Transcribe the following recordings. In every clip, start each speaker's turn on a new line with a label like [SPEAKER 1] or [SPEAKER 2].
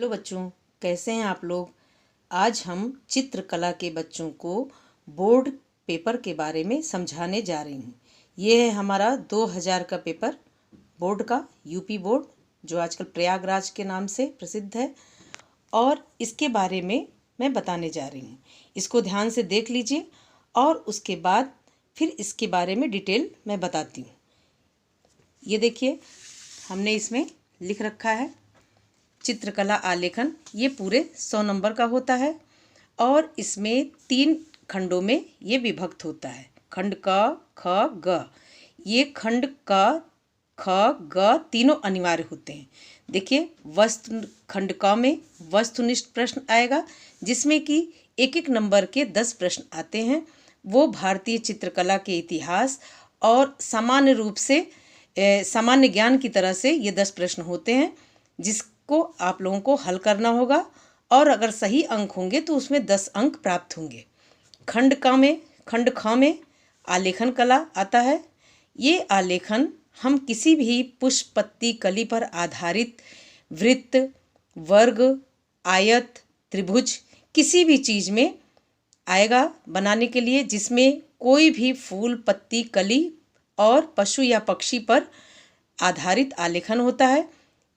[SPEAKER 1] Hello बच्चों, कैसे हैं आप लोग। आज हम चित्रकला के बच्चों को बोर्ड पेपर के बारे में समझाने जा रही हूँ। ये है हमारा 2000 का पेपर बोर्ड का, यूपी बोर्ड, जो आजकल प्रयागराज के नाम से प्रसिद्ध है। और इसके बारे में मैं बताने जा रही हूँ। इसको ध्यान से देख लीजिए और उसके बाद फिर इसके बारे में डिटेल मैं बताती हूँ। ये देखिए, हमने इसमें लिख रखा है चित्रकला आलेखन। ये पूरे 100 नंबर का होता है और इसमें 3 खंडों में ये विभक्त होता है। खंड क, ख, ग। ये खंड क, ख, ग तीनों अनिवार्य होते हैं। देखिए, वस्तु खंड क में वस्तुनिष्ठ प्रश्न आएगा, जिसमें कि एक एक नंबर के 10 प्रश्न आते हैं। वो भारतीय चित्रकला के इतिहास और सामान्य रूप से सामान्य ज्ञान की तरह से ये 10 प्रश्न होते हैं, जिसको आप लोगों को हल करना होगा और अगर सही अंक होंगे तो उसमें 10 अंक प्राप्त होंगे। खंड ख में आलेखन कला आता है। ये आलेखन हम किसी भी पुष्प, पत्ती, कली पर आधारित वृत्त, वर्ग, आयत, त्रिभुज किसी भी चीज़ में आएगा बनाने के लिए, जिसमें कोई भी फूल, पत्ती, कली और पशु या पक्षी पर आधारित आलेखन होता है।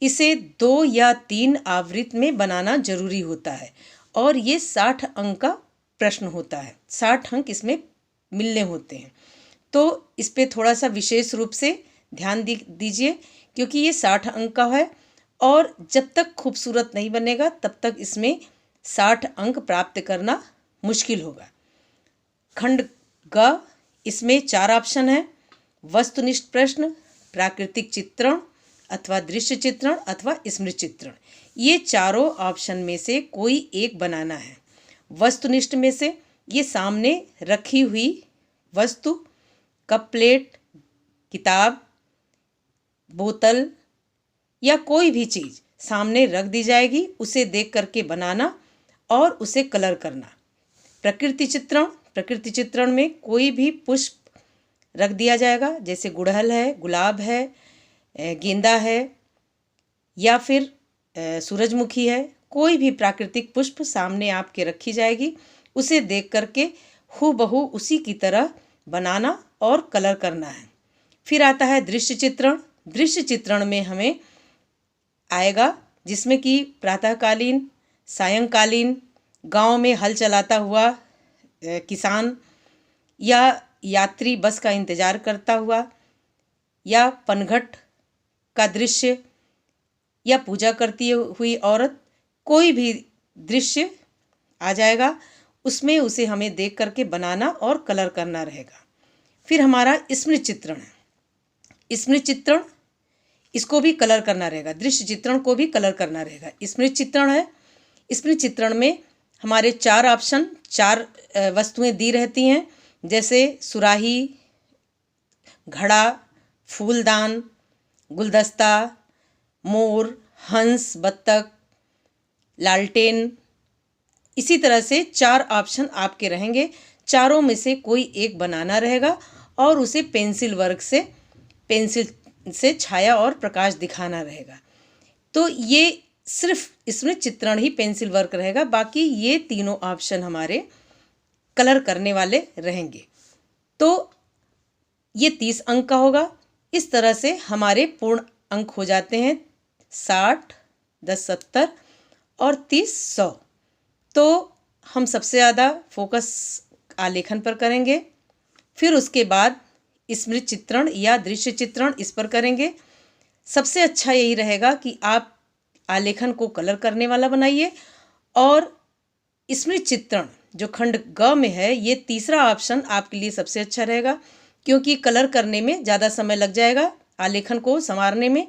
[SPEAKER 1] इसे 2 या 3 आवृत्ति में बनाना जरूरी होता है और ये 60 अंक का प्रश्न होता है। 60 अंक इसमें मिलने होते हैं। तो इस पे थोड़ा सा विशेष रूप से ध्यान दीजिए, क्योंकि ये 60 अंक का है और जब तक खूबसूरत नहीं बनेगा तब तक इसमें 60 अंक प्राप्त करना मुश्किल होगा। खंड ग, इसमें 4 ऑप्शन हैं। वस्तुनिष्ठ प्रश्न, प्राकृतिक चित्रण अथवा दृश्य चित्रण अथवा स्मृति चित्रण। ये चारों ऑप्शन में से कोई एक बनाना है। वस्तुनिष्ठ में से ये सामने रखी हुई वस्तु, कप, प्लेट, किताब, बोतल या कोई भी चीज़ सामने रख दी जाएगी, उसे देख करके बनाना और उसे कलर करना। प्रकृति चित्रण में कोई भी पुष्प रख दिया जाएगा, जैसे गुड़हल है, गुलाब है, गेंदा है या फिर सूरजमुखी है। कोई भी प्राकृतिक पुष्प सामने आपके रखी जाएगी, उसे देख करके हूबहू उसी की तरह बनाना और कलर करना है। फिर आता है दृश्य चित्रण। दृश्य चित्रण में हमें आएगा जिसमें कि प्रातःकालीन, सायंकालीन, गांव में हल चलाता हुआ किसान या यात्री बस का इंतज़ार करता हुआ, या पनघट का दृश्य, या पूजा करती हुई औरत, कोई भी दृश्य आ जाएगा, उसमें उसे हमें देख करके बनाना और कलर करना रहेगा। फिर हमारा स्मृति चित्रण है। स्मृति चित्रण, इसको भी कलर करना रहेगा। दृश्य चित्रण को भी कलर करना रहेगा। स्मृति चित्रण है। स्मृति चित्रण में हमारे 4 ऑप्शन, 4 वस्तुएं दी रहती हैं, जैसे सुराही, घड़ा, फूलदान, गुलदस्ता, मोर, हंस, बत्तख, लालटेन। इसी तरह से 4 ऑप्शन आपके रहेंगे। चारों में से कोई एक बनाना रहेगा और उसे पेंसिल से छाया और प्रकाश दिखाना रहेगा। तो ये सिर्फ इसमें चित्रण ही पेंसिल वर्क रहेगा, बाकी ये तीनों ऑप्शन हमारे कलर करने वाले रहेंगे। तो ये 30 अंक का होगा। इस तरह से हमारे पूर्ण अंक हो जाते हैं 60, 10, 70 और 30, 100। तो हम सबसे ज़्यादा फोकस आलेखन पर करेंगे, फिर उसके बाद स्मृति चित्रण या दृश्य चित्रण इस पर करेंगे। सबसे अच्छा यही रहेगा कि आप आलेखन को कलर करने वाला बनाइए और स्मृति चित्रण जो खंड ग में है, ये तीसरा ऑप्शन आपके लिए सबसे अच्छा रहेगा, क्योंकि कलर करने में ज़्यादा समय लग जाएगा आलेखन को संवारने में,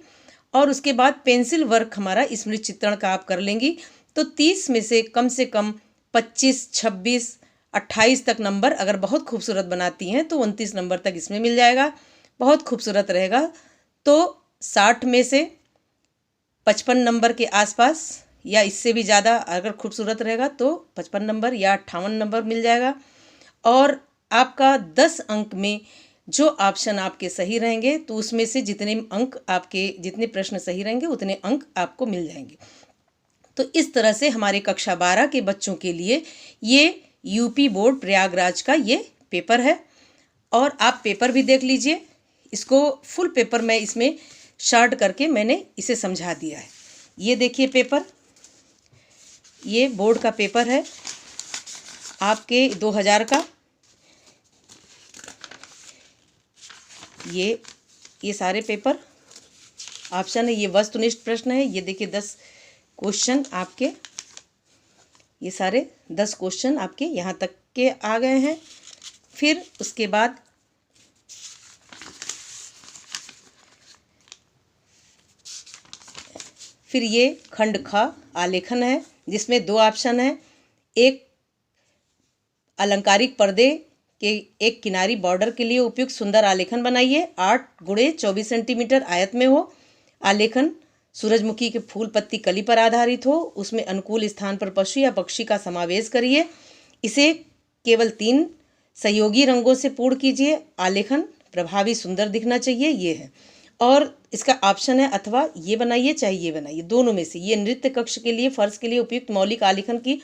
[SPEAKER 1] और उसके बाद पेंसिल वर्क हमारा स्मृति चित्रण का आप कर लेंगी तो 30 में से कम 25, 26, 28 तक नंबर अगर बहुत खूबसूरत बनाती हैं तो 29 नंबर तक इसमें मिल जाएगा। बहुत खूबसूरत रहेगा तो 60 में से 55 नंबर के आसपास या इससे भी ज़्यादा अगर खूबसूरत रहेगा तो 55 नंबर या 58 नंबर मिल जाएगा। और आपका 10 अंक में जो ऑप्शन आपके सही रहेंगे तो उसमें से जितने प्रश्न सही रहेंगे उतने अंक आपको मिल जाएंगे। तो इस तरह से हमारे कक्षा 12 के बच्चों के लिए ये यूपी बोर्ड प्रयागराज का ये पेपर है। और आप पेपर भी देख लीजिए, इसको फुल पेपर में इसमें शार्ट करके मैंने इसे समझा दिया है। ये देखिए पेपर, ये बोर्ड का पेपर है आपके 2000 का। ये सारे पेपर ऑप्शन है, ये वस्तुनिष्ठ प्रश्न है। ये देखिए 10 क्वेश्चन आपके, ये सारे 10 क्वेश्चन आपके यहाँ तक के आ गए हैं। फिर उसके बाद फिर ये खंड ख आलेखन है, जिसमें 2 ऑप्शन है। एक अलंकारिक पर्दे के एक किनारी बॉर्डर के लिए उपयुक्त सुंदर आलेखन बनाइए। 8 गुणे 24 सेंटीमीटर आयत में हो। आलेखन सूरजमुखी के फूल पत्ती कली पर आधारित हो। उसमें अनुकूल स्थान पर पशु या पक्षी का समावेश करिए। इसे केवल 3 सहयोगी रंगों से पूर्ण कीजिए। आलेखन प्रभावी सुंदर दिखना चाहिए, ये है। और इसका ऑप्शन है अथवा ये बनाइए चाहे ये बनाइए, दोनों में से। ये नृत्य कक्ष के लिए फर्श के लिए उपयुक्त मौलिक आलेखन की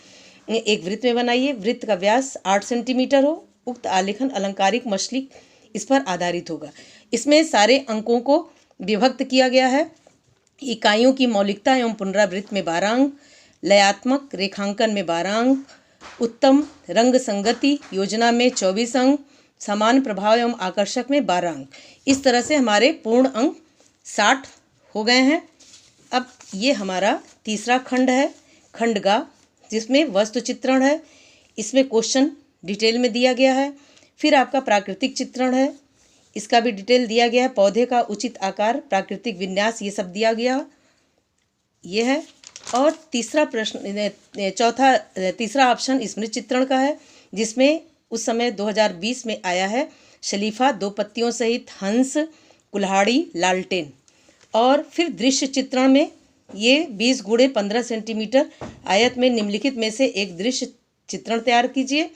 [SPEAKER 1] एक वृत्त में बनाइए। वृत्त का व्यास 8 सेंटीमीटर हो। उक्त आलेखन अलंकारिक मछली इस पर आधारित होगा। इसमें सारे अंकों को विभक्त किया गया है। इकाइयों की मौलिकता एवं पुनरावृत्ति में 12 अंक, लयात्मक रेखांकन में 12 अंक, उत्तम रंग संगति योजना में 24 अंक, समान प्रभाव एवं आकर्षक में 12 अंक। इस तरह से हमारे पूर्ण अंक 60 हो गए हैं। अब ये हमारा तीसरा खंड है, खंड ग, जिसमें वस्तु चित्रण है। इसमें क्वेश्चन डिटेल में दिया गया है। फिर आपका प्राकृतिक चित्रण है, इसका भी डिटेल दिया गया है। पौधे का उचित आकार, प्राकृतिक विन्यास, ये सब दिया गया ये है। और तीसरा ऑप्शन स्मृति चित्रण का है, जिसमें उस समय 2020 में आया है शलीफा, 2 पत्तियों सहित हंस, कुल्हाड़ी, लालटेन। और फिर दृश्य चित्रण में ये 20 गुणे 15 सेंटीमीटर आयत में निम्नलिखित में से एक दृश्य चित्रण तैयार कीजिए।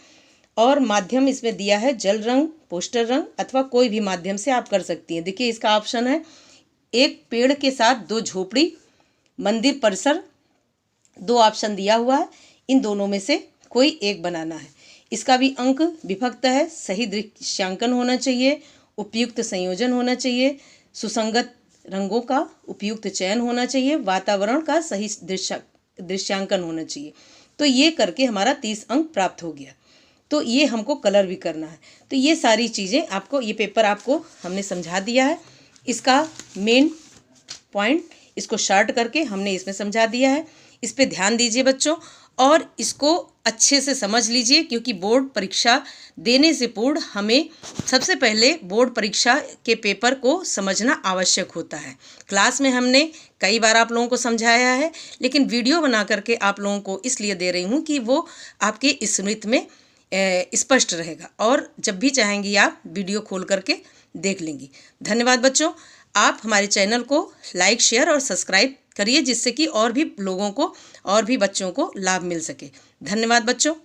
[SPEAKER 1] और माध्यम इसमें दिया है जल रंग, पोस्टर रंग, अथवा कोई भी माध्यम से आप कर सकती हैं। देखिए इसका ऑप्शन है एक पेड़ के साथ 2 झोपड़ी, मंदिर परिसर, 2 ऑप्शन दिया हुआ है। इन दोनों में से कोई एक बनाना है। इसका भी अंक विभक्त है। सही दृश्यांकन होना चाहिए, उपयुक्त संयोजन होना चाहिए, सुसंगत रंगों का उपयुक्त चयन होना चाहिए, वातावरण का सही दृश्यांकन होना चाहिए। तो ये करके हमारा 30 अंक प्राप्त हो गया। तो ये हमको कलर भी करना है। तो ये सारी चीज़ें आपको, ये पेपर आपको हमने समझा दिया है। इसका मेन पॉइंट इसको शार्ट करके हमने इसमें समझा दिया है। इस पे ध्यान दीजिए बच्चों, और इसको अच्छे से समझ लीजिए, क्योंकि बोर्ड परीक्षा देने से पूर्व हमें सबसे पहले बोर्ड परीक्षा के पेपर को समझना आवश्यक होता है। क्लास में हमने कई बार आप लोगों को समझाया है, लेकिन वीडियो बना करके आप लोगों को इसलिए दे रही हूँ कि वो आपके स्मृति में स्पष्ट रहेगा, और जब भी चाहेंगी आप वीडियो खोल करके देख लेंगी। धन्यवाद बच्चों। आप हमारे चैनल को लाइक, शेयर और सब्सक्राइब करिए, जिससे कि और भी लोगों को, और भी बच्चों को लाभ मिल सके। धन्यवाद बच्चों।